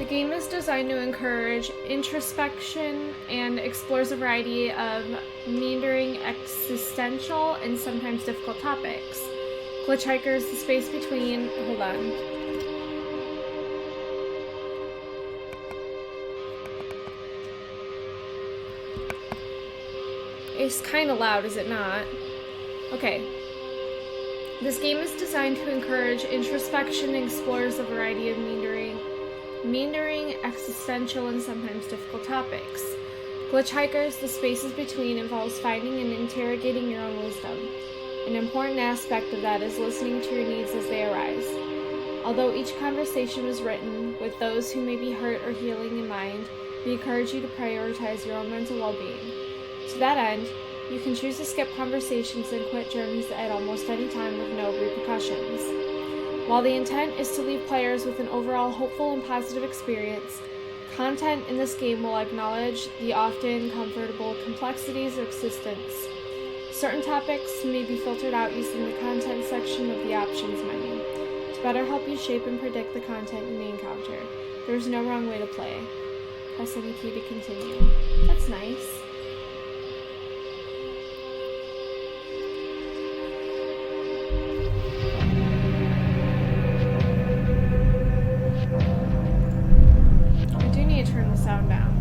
The game is designed to encourage introspection and explores a variety of meandering, existential, and sometimes difficult topics. Glitchhikers, the space between. Hold on. It's kind of loud, is it not? Okay. This game is designed to encourage introspection and explores a variety of meandering, existential, and sometimes difficult topics. Glitchhikers, the spaces between, involves finding and interrogating your own wisdom. An important aspect of that is listening to your needs as they arise. Although each conversation was written with those who may be hurt or healing in mind, we encourage you to prioritize your own mental well-being. To that end, you can choose to skip conversations and quit journeys at almost any time with no repercussions. While the intent is to leave players with an overall hopeful and positive experience, content in this game will acknowledge the often comfortable complexities of existence. Certain topics may be filtered out using the content section of the options menu. To better help you shape and predict the content you may encounter, there is no wrong way to play. Press any key to continue. That's nice. Turn the sound down.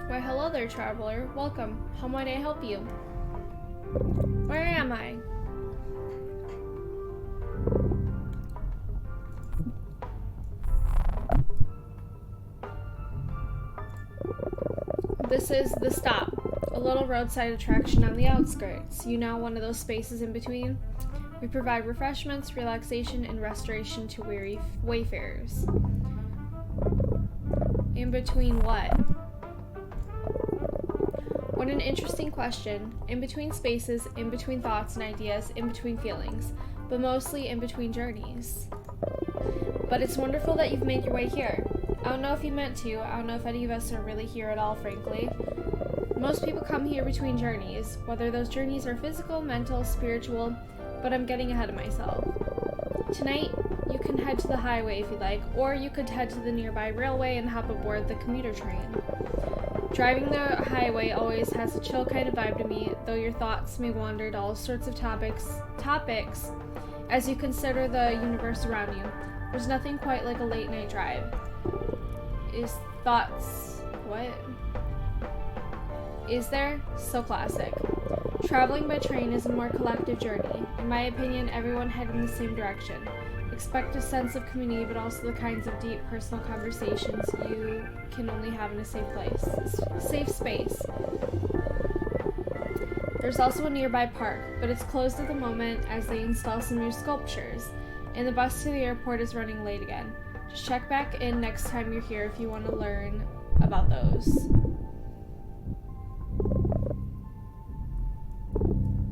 Why, hello there, traveler. Welcome. How might I help you? Where am I? This is The Stop, a little roadside attraction on the outskirts. You know, one of those spaces in between? We provide refreshments, relaxation, and restoration to weary wayfarers. In between what? What an interesting question. In between spaces, in between thoughts and ideas, in between feelings, but mostly in between journeys. But it's wonderful that you've made your way here. I don't know if you meant to. I don't know if any of us are really here at all, frankly. Most people come here between journeys, whether those journeys are physical, mental, spiritual, but I'm getting ahead of myself. Tonight, you can head to the highway if you like, or you could head to the nearby railway and hop aboard the commuter train. Driving the highway always has a chill kind of vibe to me, though your thoughts may wander to all sorts of topics as you consider the universe around you. There's nothing quite like a late night drive. Is there? So classic. Traveling by train is a more collective journey. In my opinion, everyone head in the same direction. Expect a sense of community, but also the kinds of deep personal conversations you can only have in a safe space. There's also a nearby park, but it's closed at the moment as they install some new sculptures, and the bus to the airport is running late again. Just check back in next time you're here if you want to learn about those.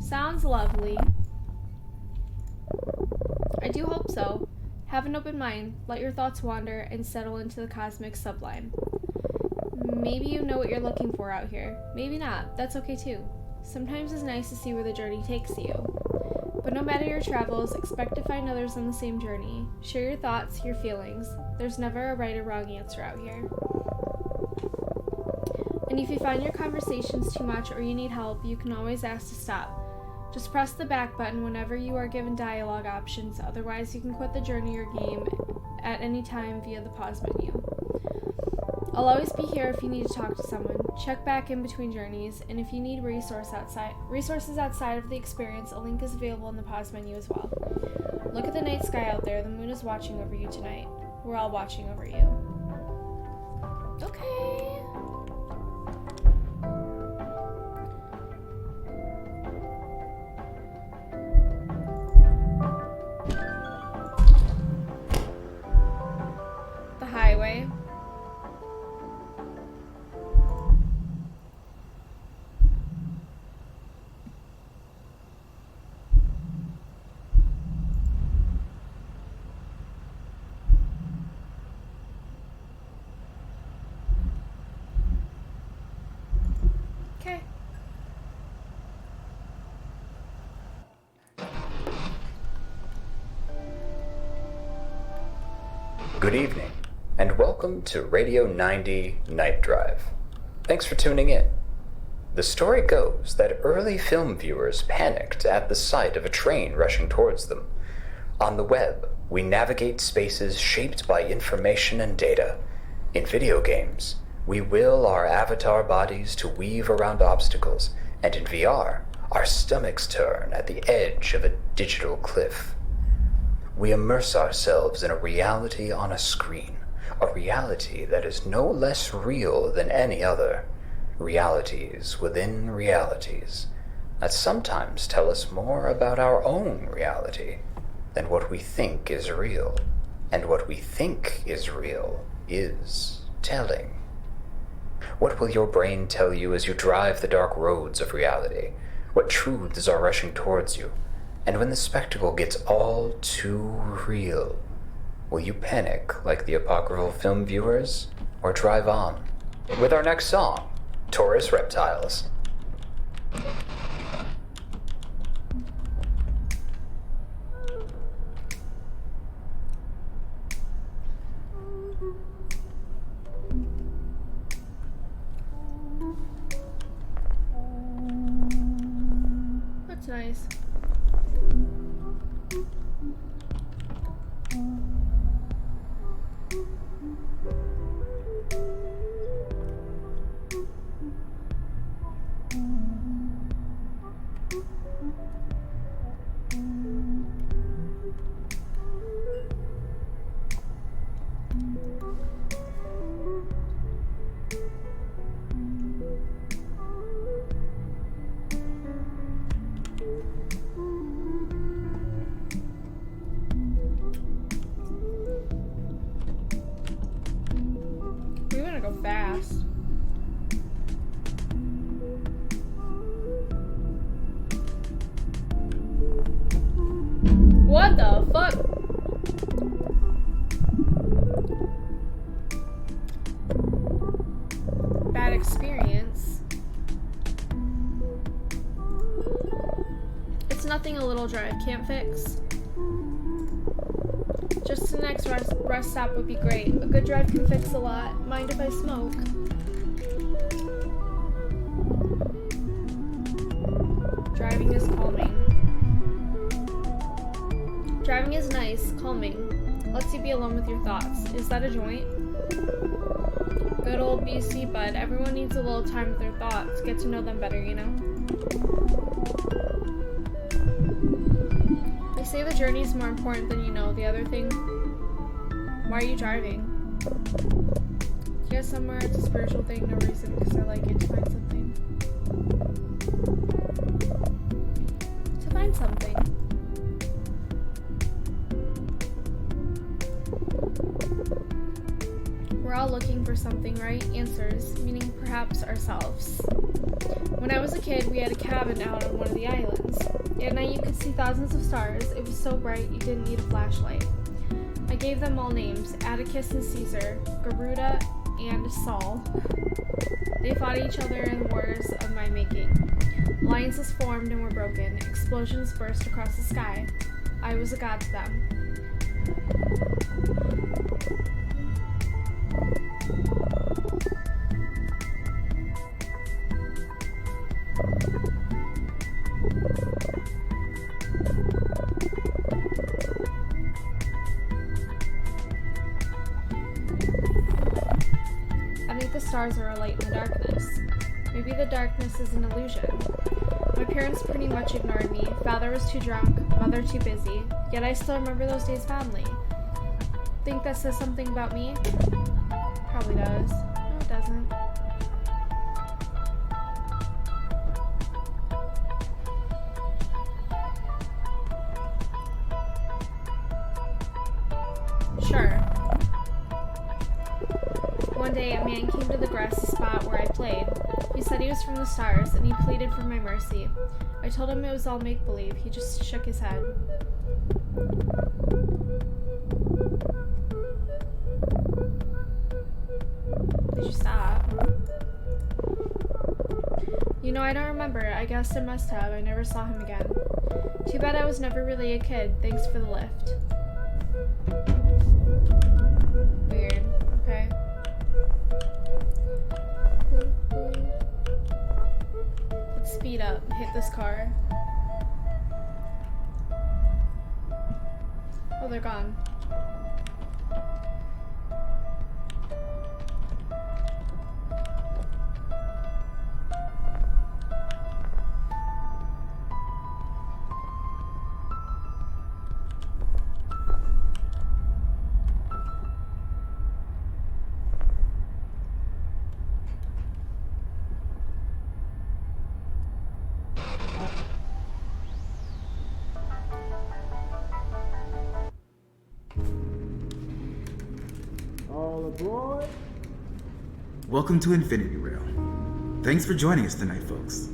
Sounds lovely. I do hope so. Have an open mind, let your thoughts wander, and settle into the cosmic sublime. Maybe you know what you're looking for out here. Maybe not. That's okay too. Sometimes it's nice to see where the journey takes you. But no matter your travels, expect to find others on the same journey. Share your thoughts, your feelings. There's never a right or wrong answer out here. And if you find your conversations too much or you need help, you can always ask to stop. Just press the back button whenever you are given dialogue options, otherwise you can quit the journey or game at any time via the pause menu. I'll always be here if you need to talk to someone. Check back in between journeys, and if you need resources outside of the experience, a link is available in the pause menu as well. Look at the night sky out there. The moon is watching over you tonight. We're all watching over you. Okay. The highway. Okay. Good evening, and welcome to Radio 90 Night Drive. Thanks for tuning in. The story goes that early film viewers panicked at the sight of a train rushing towards them. On the web, we navigate spaces shaped by information and data. In video games, we will our avatar bodies to weave around obstacles, and in VR, our stomachs turn at the edge of a digital cliff. We immerse ourselves in a reality on a screen, a reality that is no less real than any other. Realities within realities that sometimes tell us more about our own reality than what we think is real, and what we think is real is telling. What will your brain tell you as you drive the dark roads of reality? What truths are rushing towards you? And when the spectacle gets all too real, will you panic like the apocryphal film viewers, or drive on? With our next song, Taurus Reptiles. That's nice. We want to go fast. What the fuck? Bad experience. It's nothing a little drive can't fix. Just the next rest stop would be great. A good drive can fix a lot. Mind if I smoke? Driving is calming. Driving is nice, calming. Lets you be alone with your thoughts. Is that a joint? Good old BC bud. Everyone needs a little time with their thoughts. Get to know them better, you know? They say the journey is more important than you know. The other thing, why are you driving? Get somewhere, it's a spiritual thing, no reason, because I like it to find something. To find something. We're all looking for something, right? Answers, meaning perhaps ourselves. When I was a kid, we had a cabin out on one of the islands. At night you could see thousands of stars. It was so bright you didn't need a flashlight. I gave them all names, Atticus and Caesar, Garuda and Saul. They fought each other in wars of my making. Alliances formed and were broken. Explosions burst across the sky. I was a god to them. I think the stars are a light in the darkness. Maybe the darkness is an illusion. My parents pretty much ignored me. Father was too drunk, mother too busy, yet I still remember those days fondly. Think that says something about me? Probably does. No, it doesn't. Sure. One day, a man came to the grassy spot where I played. He said he was from the stars, and he pleaded for my mercy. I told him it was all make-believe. He just shook his head. Did you stop? You know, I don't remember. I guess I must have. I never saw him again. Too bad I was never really a kid. Thanks for the lift. Weird. Okay. Let's speed up. Hit this car. Oh, they're gone. Welcome to Infinity Rail. Thanks for joining us tonight, folks.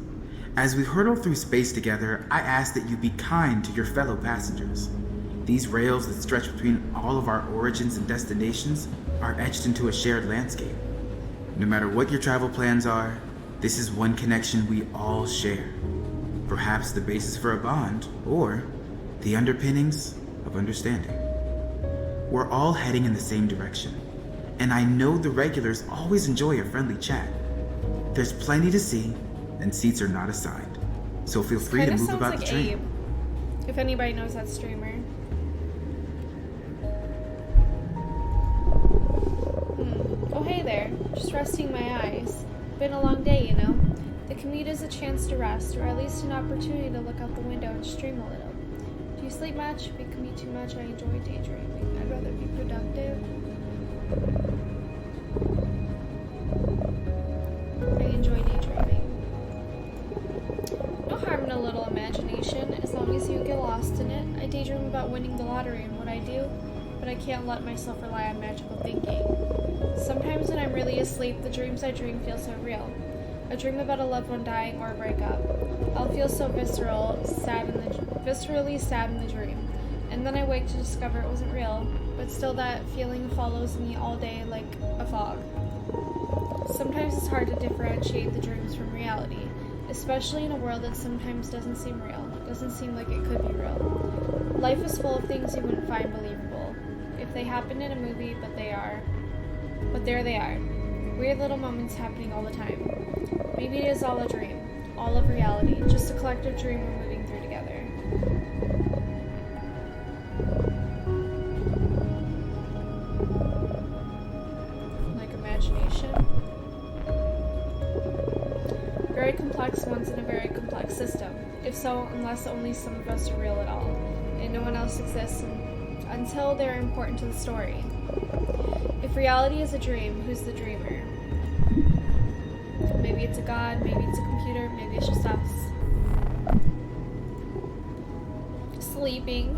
As we hurtle through space together, I ask that you be kind to your fellow passengers. These rails that stretch between all of our origins and destinations are etched into a shared landscape. No matter what your travel plans are, this is one connection we all share. Perhaps the basis for a bond, or the underpinnings of understanding. We're all heading in the same direction. And I know the regulars always enjoy a friendly chat. There's plenty to see, and seats are not assigned. So feel free to move about the train. Abe, if anybody knows that streamer. Oh, hey there. Just resting my eyes. Been a long day, you know. The commute is a chance to rest, or at least an opportunity to look out the window and stream a little. Do you sleep much? If you commute too much, I enjoy daydreaming. I'd rather be productive. I enjoy daydreaming. No harm in a little imagination, as long as you get lost in it. I daydream about winning the lottery and what I do, but I can't let myself rely on magical thinking. Sometimes when I'm really asleep, the dreams I dream feel so real. I dream about a loved one dying or a breakup. I'll feel so viscerally sad in the dream, and then I wake to discover it wasn't real, but still that feeling follows me all day like a fog. Sometimes it's hard to differentiate the dreams from reality, especially in a world that sometimes doesn't seem real, doesn't seem like it could be real. Life is full of things you wouldn't find believable if they happened in a movie, but there they are. Weird little moments happening all the time. Maybe it is all a dream, all of reality, just a collective dream we're moving through together. Like imagination. Very complex ones in a very complex system. If so, unless only some of us are real at all, and no one else exists until they're important to the story. If reality is a dream, who's the dreamer? Maybe it's a god, maybe it's a computer, maybe it's just us. Sleeping.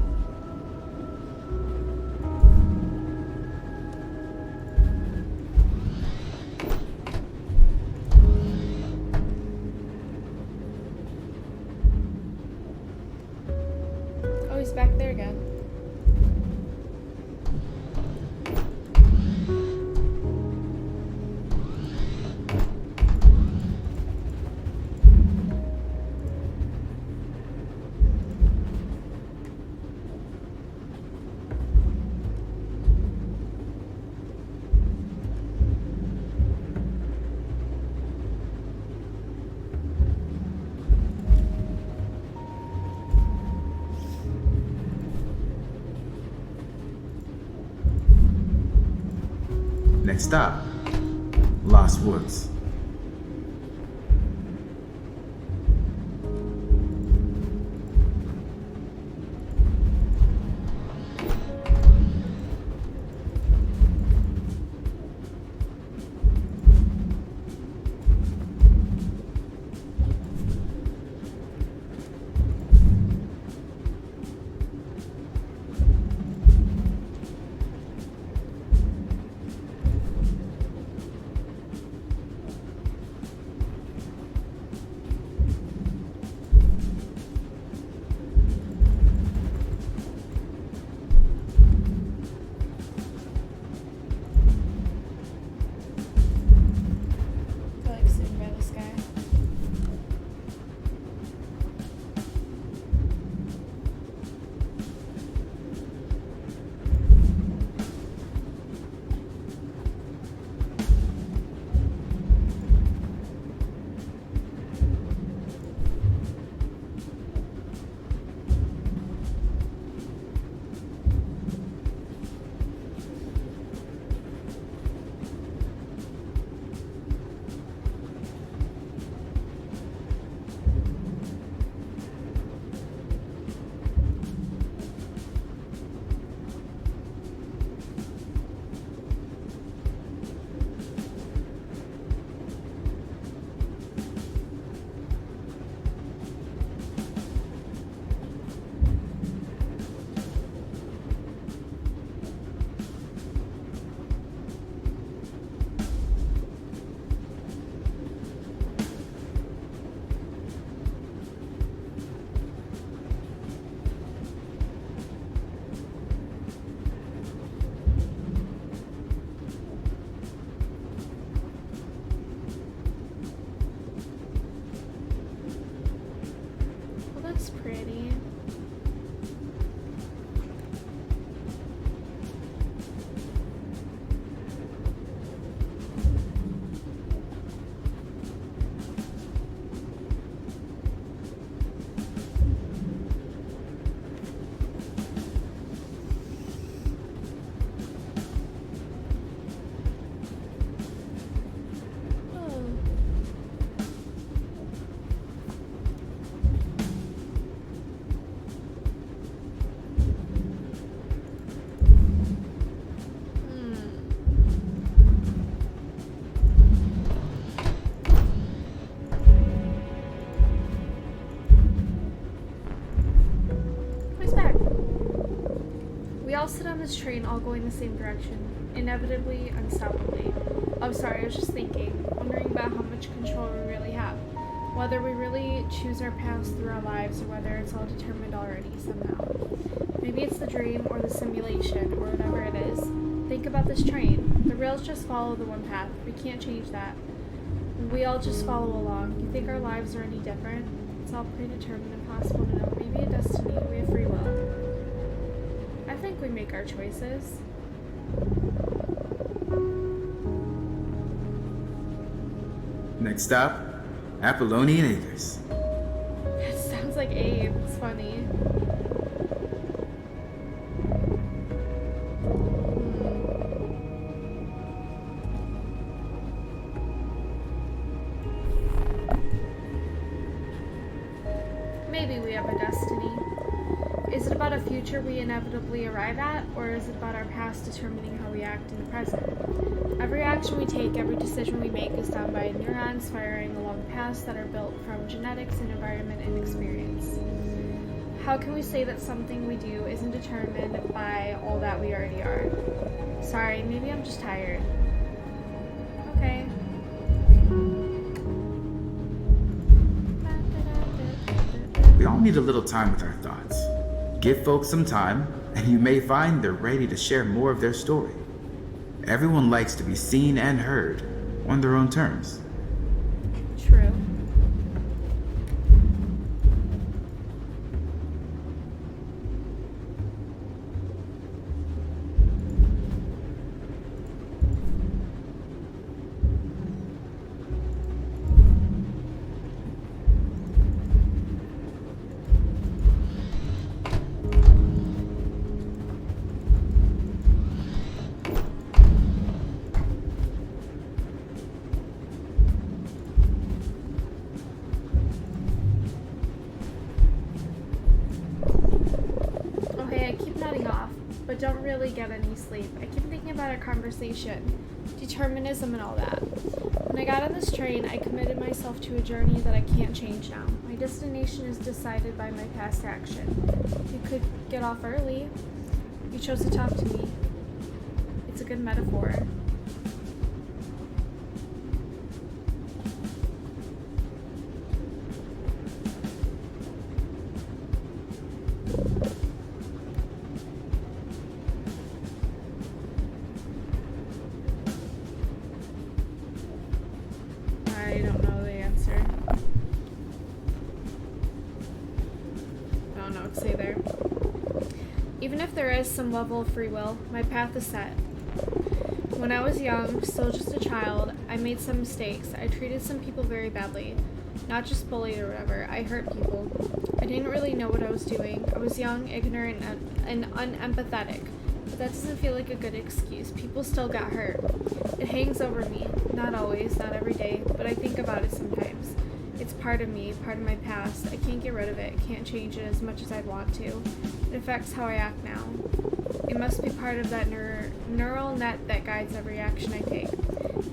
Oh, he's back there again. Next stop, Lost Woods. I like sitting by this guy. Well, that's pretty. Oh. He's back. We all sit on this train, all going the same direction, inevitably, unstoppably. Oh, sorry, I was just thinking, wondering about how much control we really have. Whether we really choose our paths through our lives, or whether it's all determined already somehow. Maybe it's the dream, or the simulation, or whatever it is. Think about this train. The rails just follow the one path. We can't change that. We all just follow along. You think our lives are any different? It's all predetermined, impossible to know. Maybe a destiny. We have free will. I think we make our choices. Next stop, Apollonian Acres. That sounds like Abe. It's funny. Maybe we have a destiny. Is it about a future we inevitably arrive at, or is it about our past determining how we act in the present? Every action we take, every decision we make is done by neurons firing along paths that are built from genetics and environment and experience. How can we say that something we do isn't determined by all that we already are? Sorry, maybe I'm just tired. Okay. We all need a little time with our thoughts. Give folks some time, and you may find they're ready to share more of their story. Everyone likes to be seen and heard on their own terms. True. barely get any sleep. I keep thinking about our conversation, determinism and all that. When I got on this train, I committed myself to a journey that I can't change now. My destination is decided by my past action. You could get off early. You chose to talk to me. It's a good metaphor. I don't know the answer. I don't know what to say there. Even if there is some level of free will, my path is set. When I was young, still just a child, I made some mistakes. I treated some people very badly. Not just bullied or whatever. I hurt people. I didn't really know what I was doing. I was young, ignorant, and unempathetic. But that doesn't feel like a good excuse. People still got hurt. It hangs over me. Not always, not every day, but I think about it sometimes. It's part of me, part of my past. I can't get rid of it. Can't change it as much as I'd want to. It affects how I act now. It must be part of that neural net that guides every action I take.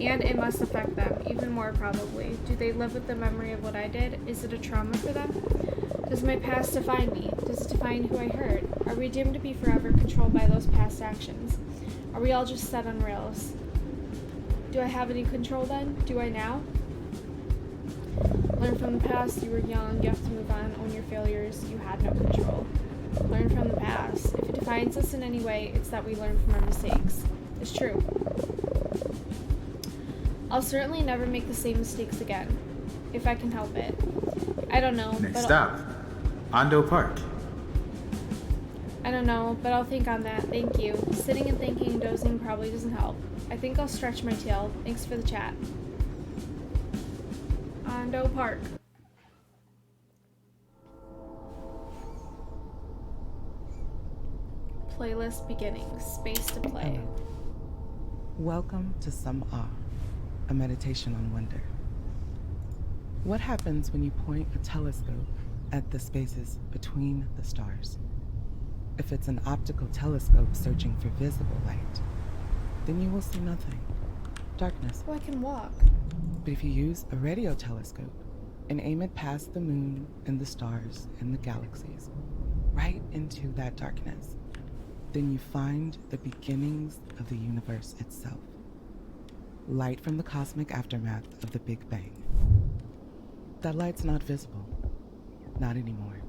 And it must affect them, even more probably. Do they live with the memory of what I did? Is it a trauma for them? Does my past define me? Does it define who I hurt? Are we doomed to be forever controlled by those past actions? Are we all just set on rails? Do I have any control then? Do I now? Learn from the past. You were young. You have to move on. Own your failures. You had no control. Learn from the past. If it defines us in any way, it's that we learn from our mistakes. It's true. I'll certainly never make the same mistakes again, if I can help it. I don't know. Next stop, Ondo Park. I don't know, but I'll think on that. Thank you. Sitting and thinking and dozing probably doesn't help. I think I'll stretch my tail. Thanks for the chat. Ondo Park. Playlist beginning. Space to play. Welcome to Some Awe, a meditation on wonder. What happens when you point a telescope at the spaces between the stars? If it's an optical telescope searching for visible light, then you will see nothing. Darkness. Oh, I can walk. But if you use a radio telescope and aim it past the moon and the stars and the galaxies, right into that darkness, then you find the beginnings of the universe itself. Light from the cosmic aftermath of the Big Bang. That light's not visible. Not anymore.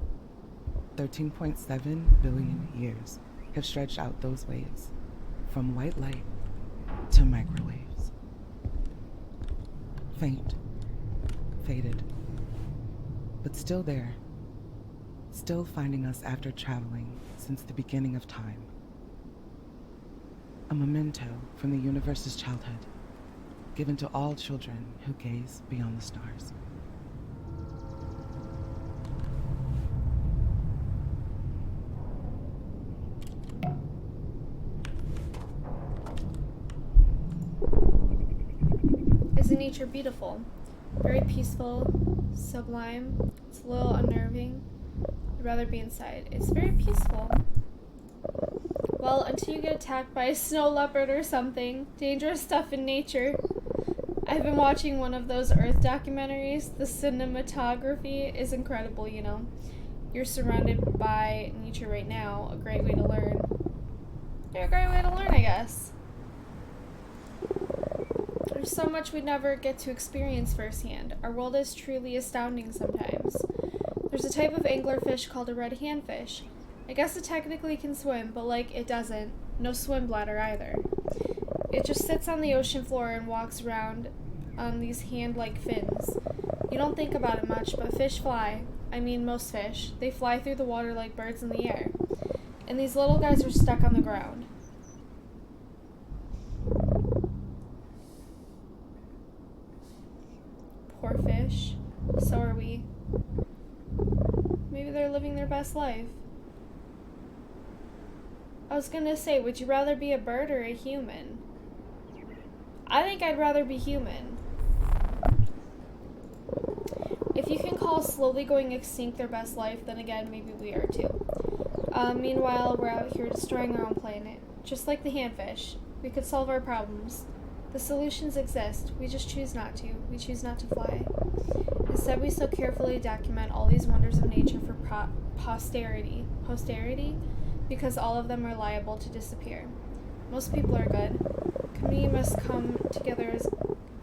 13.7 billion years have stretched out those waves from white light to microwaves. Faint, faded, but still there, still finding us after traveling since the beginning of time. A memento from the universe's childhood, given to all children who gaze beyond the stars. Isn't nature beautiful? Very peaceful, sublime. It's a little unnerving. I'd rather be inside. It's very peaceful. Well, until you get attacked by a snow leopard or something. Dangerous stuff in nature. I've been watching one of those Earth documentaries. The cinematography is incredible, you know. You're surrounded by nature right now. A great way to learn. Yeah, a great way to learn, I guess. There's so much we never get to experience firsthand. Our world is truly astounding sometimes. There's a type of anglerfish called a red handfish. I guess it technically can swim, but it doesn't. No swim bladder either. It just sits on the ocean floor and walks around on these hand-like fins. You don't think about it much, but fish fly. I mean, most fish. They fly through the water like birds in the air. And these little guys are stuck on the ground. Poor fish. So are we. Maybe they're living their best life. I was gonna say, would you rather be a bird or a human? I think I'd rather be human. If you can call slowly going extinct their best life, then again, maybe we are too. Meanwhile, we're out here destroying our own planet. just like the handfish. We could solve our problems. The solutions exist. We just choose not to. We choose not to fly. Instead, we so carefully document all these wonders of nature for posterity. Posterity? Because all of them are liable to disappear. Most people are good. Community must come together as...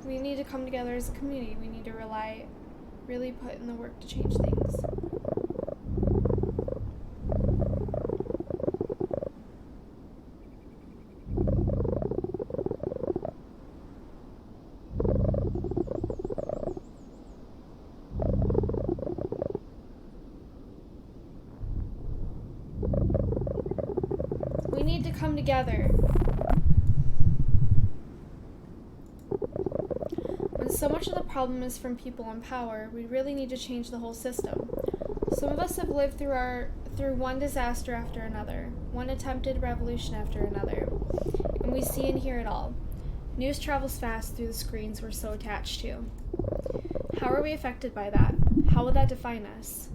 We need to come together as a community. We need to really put in the work to change things. We need to come together. When so much of the problem is from people in power, we really need to change the whole system. Some of us have lived through one disaster after another, one attempted revolution after another, and we see and hear it all. News travels fast through the screens we're so attached to. How are we affected by that? How will that define us?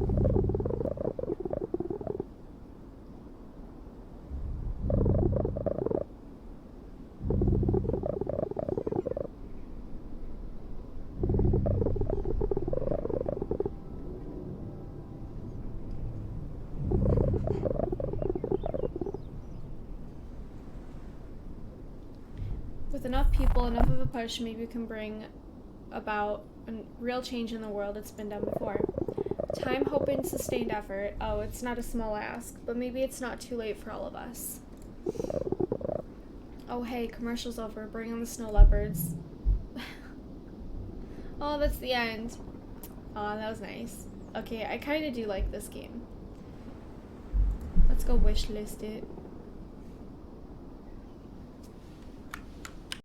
With enough people, enough of a push, maybe we can bring about a real change in the world. It's been done before. Time, hope, and sustained effort. Oh, it's not a small ask, but maybe it's not too late for all of us. Oh, hey, commercial's over. Bring on the snow leopards. Oh, that's the end. Oh, that was nice. Okay, I kind of do like this game. Let's go wishlist it.